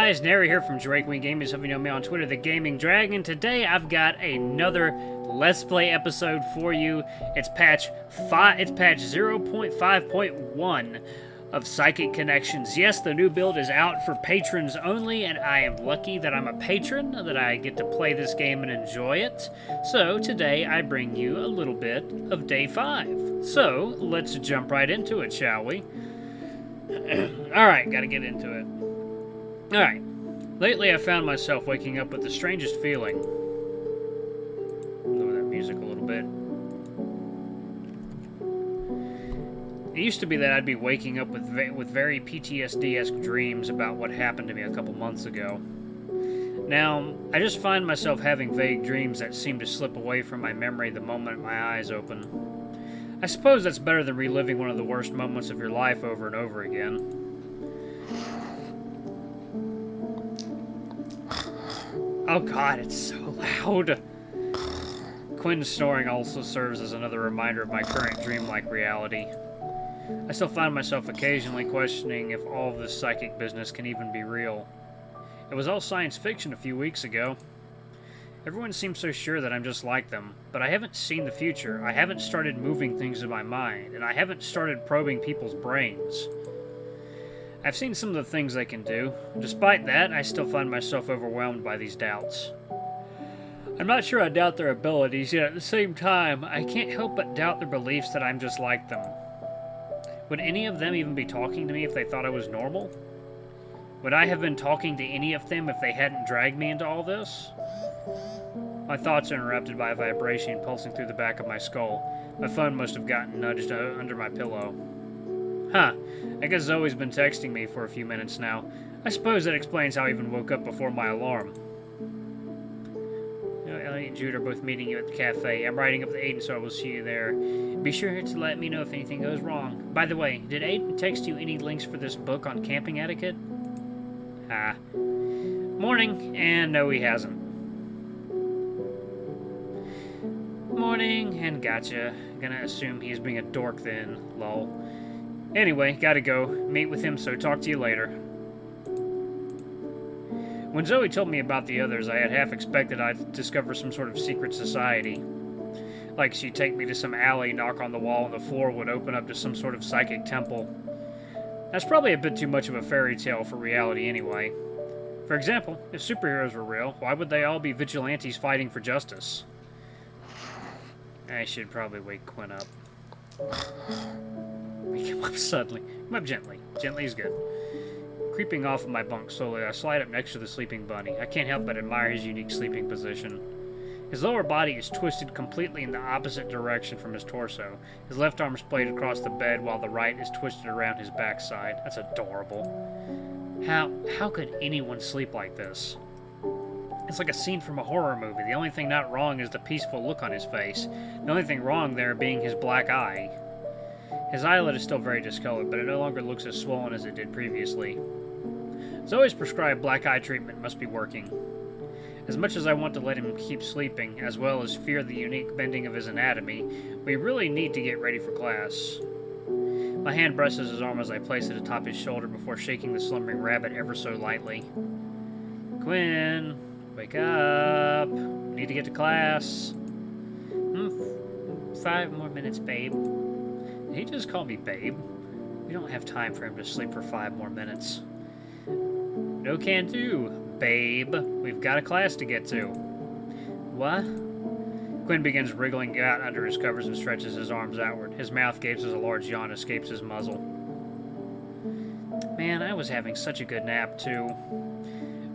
guys, Nary here from DrakeWingGaming. Some of you know me on Twitter, the Gaming Dragon. Today I've got another Let's Play episode for you. It's patch 0.5.1 of Psychic Connections. Yes, the new build is out for patrons only, and I am lucky that I'm a patron, that I get to play this game and enjoy it. So today I bring you a little bit of Day 5. So let's jump right into it, shall we? Alright, gotta get into it. Alright, lately I found myself waking up with the strangest feeling. Lower that music a little bit. It used to be that I'd be waking up with very PTSD-esque dreams about what happened to me a couple months ago. Now, I just find myself having vague dreams that seem to slip away from my memory the moment my eyes open. I suppose that's better than reliving one of the worst moments of your life over and over again. Oh god, it's so loud. Quinn's snoring also serves as another reminder of my current dreamlike reality. I still find myself occasionally questioning if all of this psychic business can even be real. It was all science fiction a few weeks ago. Everyone seems so sure that I'm just like them, but I haven't seen the future, I haven't started moving things in my mind, and I haven't started probing people's brains. I've seen some of the things they can do. Despite that, I still find myself overwhelmed by these doubts. I'm not sure I doubt their abilities, yet at the same time, I can't help but doubt their beliefs that I'm just like them. Would any of them even be talking to me if they thought I was normal? Would I have been talking to any of them if they hadn't dragged me into all this? My thoughts are interrupted by a vibration pulsing through the back of my skull. My phone must have gotten nudged under my pillow. Huh, I guess Zoe's been texting me for a few minutes now. I suppose that explains how I even woke up before my alarm. Elliot and Jude are both meeting you at the cafe. I'm riding up to Aiden, so I will see you there. Be sure to let me know if anything goes wrong. By the way, did Aiden text you any links for this book on camping etiquette? Ah. Morning, and no, he hasn't. Morning, and gotcha. Gonna assume he's being a dork then, lol. Anyway, gotta go. Meet with him, so talk to you later. When Zoe told me about the others, I had half expected I'd discover some sort of secret society. Like she'd take me to some alley, knock on the wall, and the floor would open up to some sort of psychic temple. That's probably a bit too much of a fairy tale for reality anyway. For example, if superheroes were real, why would they all be vigilantes fighting for justice? I should probably wake Quinn up. Wake him up suddenly. Come up gently. Gently is good. Creeping off of my bunk slowly, I slide up next to the sleeping bunny. I can't help but admire his unique sleeping position. His lower body is twisted completely in the opposite direction from his torso. His left arm is splayed across the bed while the right is twisted around his backside. That's adorable. How could anyone sleep like this? It's like a scene from a horror movie. The only thing not wrong is the peaceful look on his face. The only thing wrong there being his black eye. His eyelid is still very discolored, but it no longer looks as swollen as it did previously. Zoe's prescribed black eye treatment must be working. As much as I want to let him keep sleeping, as well as fear the unique bending of his anatomy, we really need to get ready for class. My hand presses his arm as I place it atop his shoulder before shaking the slumbering rabbit ever so lightly. Quinn, wake up. We need to get to class. 5 more minutes, babe. Did he just call me babe? We don't have time for him to sleep for 5 more minutes. No can do, babe. We've got a class to get to. What? Quinn begins wriggling out under his covers and stretches his arms outward. His mouth gapes as a large yawn escapes his muzzle. Man, I was having such a good nap, too.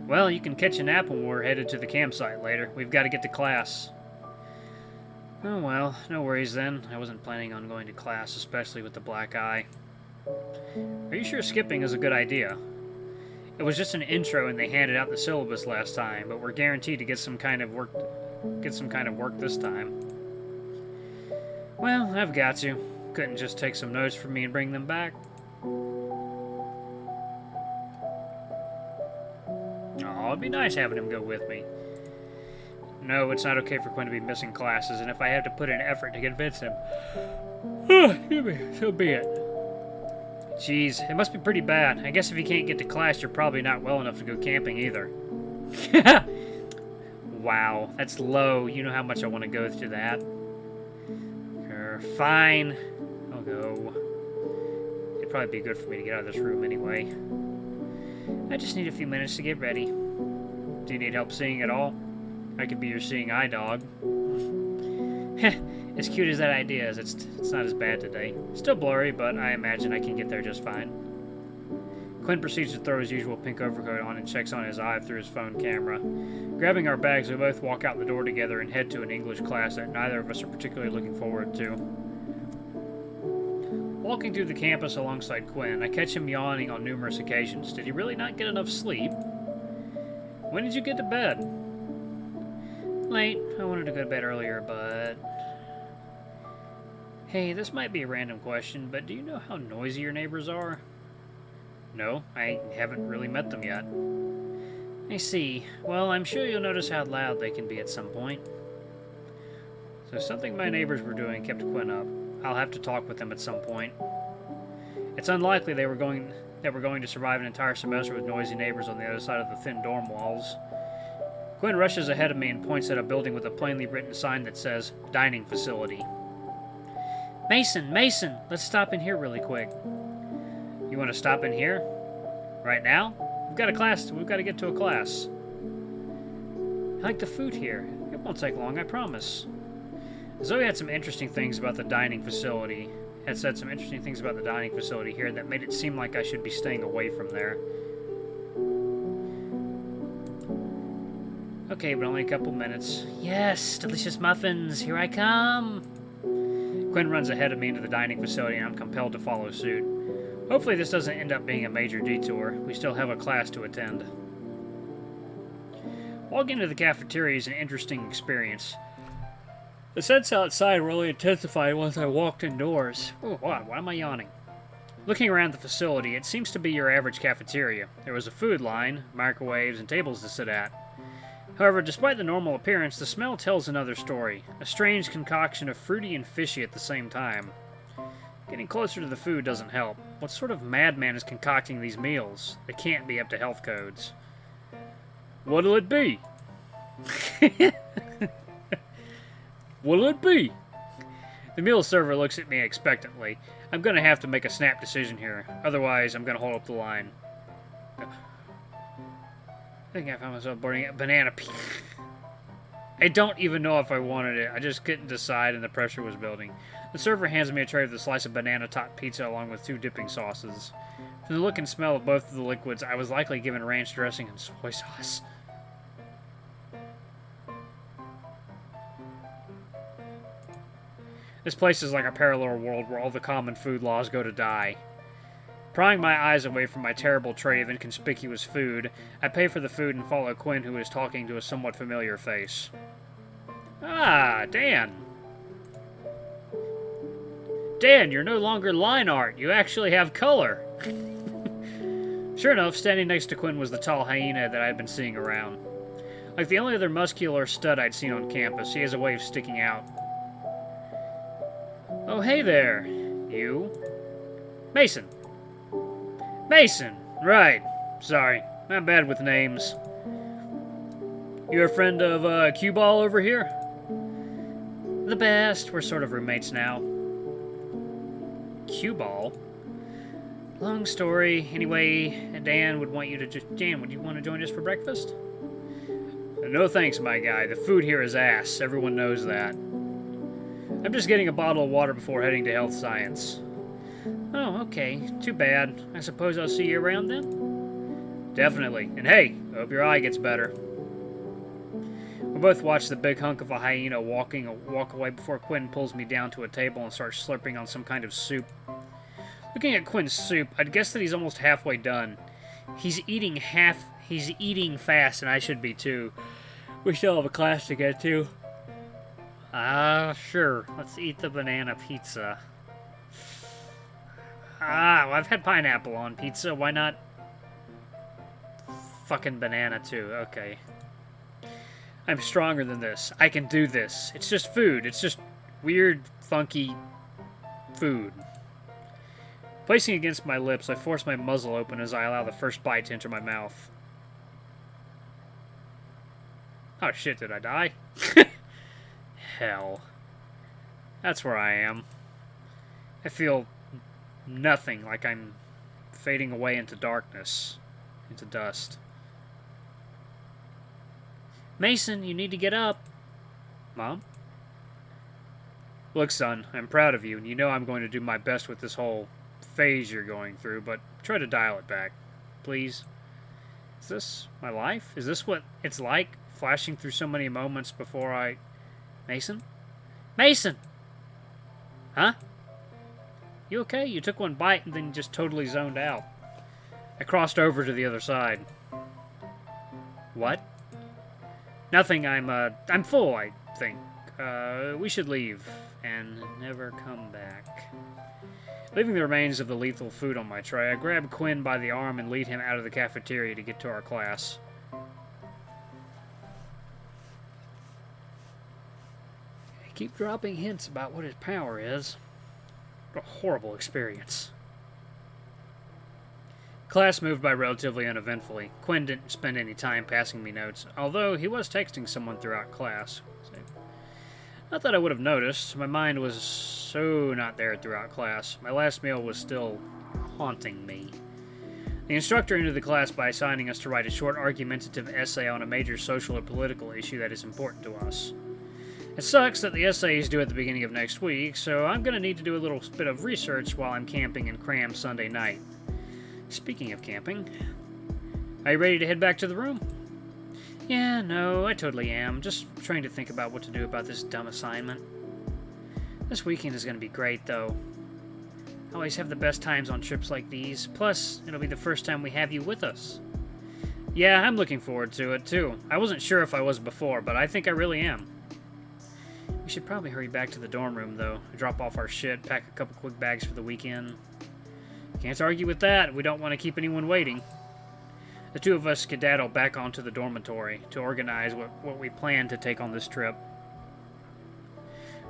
Well, you can catch a nap when we're headed to the campsite later. We've got to get to class. Oh well, no worries then. I wasn't planning on going to class, especially with the black eye. Are you sure skipping is a good idea? It was just an intro and they handed out the syllabus last time, but we're guaranteed to get some kind of work this time. Well, I've got to. Couldn't just take some notes from me and bring them back. Oh, it'd be nice having him go with me. No, it's not okay for Quinn to be missing classes, and if I have to put in effort to convince him, so be it. Jeez, it must be pretty bad. I guess if you can't get to class, you're probably not well enough to go camping either. Wow, that's low. You know how much I want to go through that. Fine. I'll go. It'd probably be good for me to get out of this room anyway. I just need a few minutes to get ready. Do you need help seeing at all? I could be your seeing eye dog. As cute as that idea is, it's not as bad today. Still blurry, but I imagine I can get there just fine. Quinn proceeds to throw his usual pink overcoat on and checks on his eye through his phone camera. Grabbing our bags, we both walk out the door together and head to an English class that neither of us are particularly looking forward to. Walking through the campus alongside Quinn, I catch him yawning on numerous occasions. Did he really not get enough sleep? When did you get to bed? Late. I wanted to go to bed earlier, but... Hey, this might be a random question, but do you know how noisy your neighbors are? No, I haven't really met them yet. I see. Well, I'm sure you'll notice how loud they can be at some point. So something my neighbors were doing kept Quinn up. I'll have to talk with them at some point. It's unlikely that we're going to survive an entire semester with noisy neighbors on the other side of the thin dorm walls. Quinn rushes ahead of me and points at a building with a plainly written sign that says, Dining Facility. Mason, let's stop in here really quick. You want to stop in here? Right now? We've got to get to a class. I like the food here. It won't take long, I promise. Zoe had some interesting things about the dining facility. Had said some interesting things about the dining facility here that made it seem like I should be staying away from there. Okay, but only a couple minutes. Yes, delicious muffins, here I come. Quinn runs ahead of me into the dining facility and I'm compelled to follow suit. Hopefully this doesn't end up being a major detour. We still have a class to attend. Walking into the cafeteria is an interesting experience. The scents outside really intensified once I walked indoors. Oh, why am I yawning? Looking around the facility, it seems to be your average cafeteria. There was a food line, microwaves, and tables to sit at. However, despite the normal appearance, the smell tells another story. A strange concoction of fruity and fishy at the same time. Getting closer to the food doesn't help. What sort of madman is concocting these meals? They can't be up to health codes. What'll it be? What'll it be? The meal server looks at me expectantly. I'm gonna have to make a snap decision here. Otherwise, I'm gonna hold up the line. I think I found myself boarding a banana pea. I don't even know if I wanted it. I just couldn't decide and the pressure was building. The server hands me a tray with a slice of banana-topped pizza along with 2 dipping sauces. From the look and smell of both of the liquids, I was likely given ranch dressing and soy sauce. This place is like a parallel world where all the common food laws go to die. Prying my eyes away from my terrible tray of inconspicuous food, I pay for the food and follow Quinn, who is talking to a somewhat familiar face. Ah, Dan. Dan, you're no longer line art. You actually have color. Sure enough, standing next to Quinn was the tall hyena that I had been seeing around. Like the only other muscular stud I'd seen on campus, he has a way of sticking out. Oh, hey there. You? Mason. Mason! Right. Sorry. I'm bad with names. You a friend of, Q-Ball over here? The best. We're sort of roommates now. Q-Ball? Long story. Anyway, Dan would want you to Dan, would you want to join us for breakfast? No thanks, my guy. The food here is ass. Everyone knows that. I'm just getting a bottle of water before heading to health science. Oh, okay. Too bad. I suppose I'll see you around then? Definitely. And hey, I hope your eye gets better. We both watch the big hunk of a hyena walk away before Quinn pulls me down to a table and starts slurping on some kind of soup. Looking at Quinn's soup, I'd guess that he's almost halfway done. He's eating fast, and I should be too. We still have a class to get to. Sure. Let's eat the banana pizza. Well, I've had pineapple on pizza. Why not fucking banana, too? Okay. I'm stronger than this. I can do this. It's just food. It's just weird, funky food. Placing against my lips, I force my muzzle open as I allow the first bite to enter my mouth. Oh shit, did I die? Hell. That's where I am. I feel nothing, like I'm fading away into darkness, into dust. Mason, you need to get up. Mom? Look, son, I'm proud of you, and you know I'm going to do my best with this whole phase you're going through, but try to dial it back. Please? Is this my life? Is this what it's like, flashing through so many moments before I... Mason? Mason! Huh? You okay? You took one bite and then just totally zoned out. I crossed over to the other side. What? Nothing, I'm full, I think. We should leave and never come back. Leaving the remains of the lethal food on my tray, I grab Quinn by the arm and lead him out of the cafeteria to get to our class. I keep dropping hints about what his power is. What a horrible experience. Class moved by relatively uneventfully. Quinn didn't spend any time passing me notes, although he was texting someone throughout class. Not that I would have noticed. My mind was so not there throughout class. My last meal was still haunting me. The instructor ended the class by assigning us to write a short argumentative essay on a major social or political issue that is important to us. It sucks that the essay is due at the beginning of next week, so I'm going to need to do a little bit of research while I'm camping in Cram Sunday night. Speaking of camping, are you ready to head back to the room? Yeah, no, I totally am. Just trying to think about what to do about this dumb assignment. This weekend is going to be great, though. I always have the best times on trips like these. Plus, it'll be the first time we have you with us. Yeah, I'm looking forward to it, too. I wasn't sure if I was before, but I think I really am. We should probably hurry back to the dorm room, though. Drop off our shit, pack a couple quick bags for the weekend. Can't argue with that. We don't want to keep anyone waiting. The two of us skedaddle back onto the dormitory to organize what we plan to take on this trip.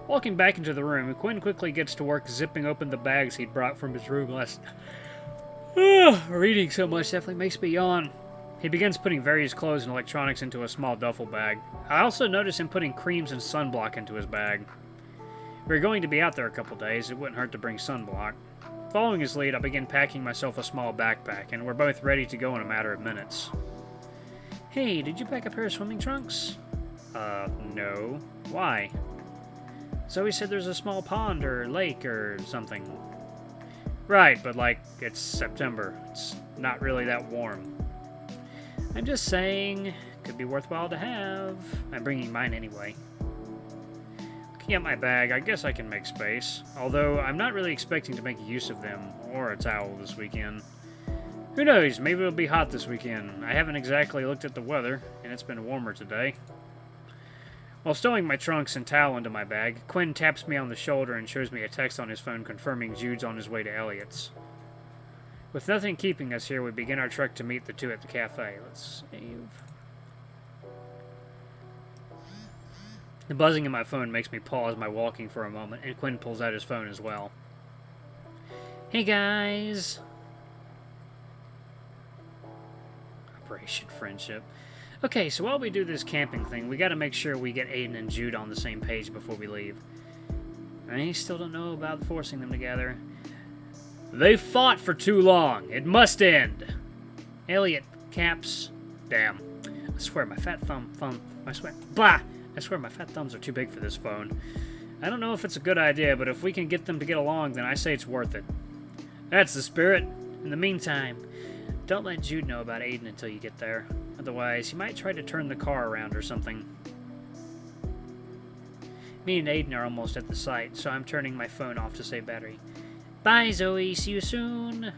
Walking back into the room, Quinn quickly gets to work zipping open the bags he'd brought from his room last night. Reading so much definitely makes me yawn. He begins putting various clothes and electronics into a small duffel bag. I also notice him putting creams and sunblock into his bag. We're going to be out there a couple days. It wouldn't hurt to bring sunblock. Following his lead, I begin packing myself a small backpack, and we're both ready to go in a matter of minutes. Hey, did you pack a pair of swimming trunks? No. Why? Zoe said there's a small pond or lake or something. Right, but like, it's September. It's not really that warm. I'm just saying, could be worthwhile to have. I'm bringing mine anyway. Looking at my bag, I guess I can make space, although I'm not really expecting to make use of them, or a towel this weekend. Who knows, maybe it'll be hot this weekend. I haven't exactly looked at the weather, and it's been warmer today. While stowing my trunks and towel into my bag, Quinn taps me on the shoulder and shows me a text on his phone confirming Jude's on his way to Elliot's. With nothing keeping us here, we begin our trek to meet the two at the cafe. Let's save. The buzzing in my phone makes me pause my walking for a moment, and Quinn pulls out his phone as well. Hey guys! Operation Friendship. Okay, so while we do this camping thing, we gotta make sure we get Aiden and Jude on the same page before we leave. I still don't know about forcing them together. They fought for too long. It must end. Elliot, Caps. Damn. I swear my fat I swear my fat thumbs are too big for this phone. I don't know if it's a good idea, but if we can get them to get along, then I say it's worth it. That's the spirit. In the meantime, don't let Jude know about Aiden until you get there. Otherwise, he might try to turn the car around or something. Me and Aiden are almost at the site, so I'm turning my phone off to save battery. Bye, Zoe. See you soon.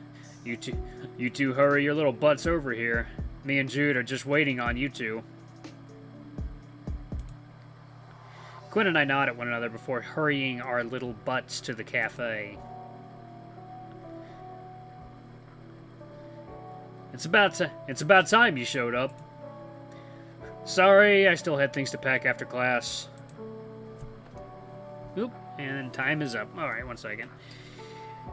You two hurry your little butts over here. Me and Jude are just waiting on you two. Quinn and I nod at one another before hurrying our little butts to the cafe. It's about time you showed up. Sorry, I still had things to pack after class. Oop, and time is up. Alright, 1 second.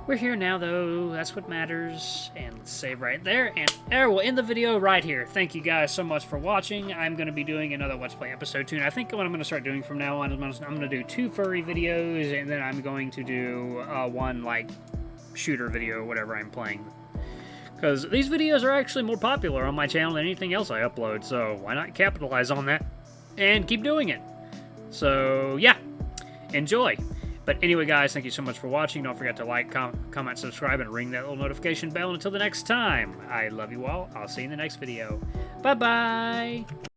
We're here now, though. That's what matters. And let's save right there. And there, we'll end the video right here. Thank you guys so much for watching. I'm going to be doing another Let's Play episode 2. And I think what I'm going to start doing from now on is I'm going to do 2 furry videos. And then I'm going to do one, like, shooter video, whatever I'm playing. Because these videos are actually more popular on my channel than anything else I upload. So why not capitalize on that and keep doing it? So, yeah. Enjoy. But anyway, guys, thank you so much for watching. Don't forget to like, comment, subscribe, and ring that little notification bell. And until the next time, I love you all. I'll see you in the next video. Bye-bye.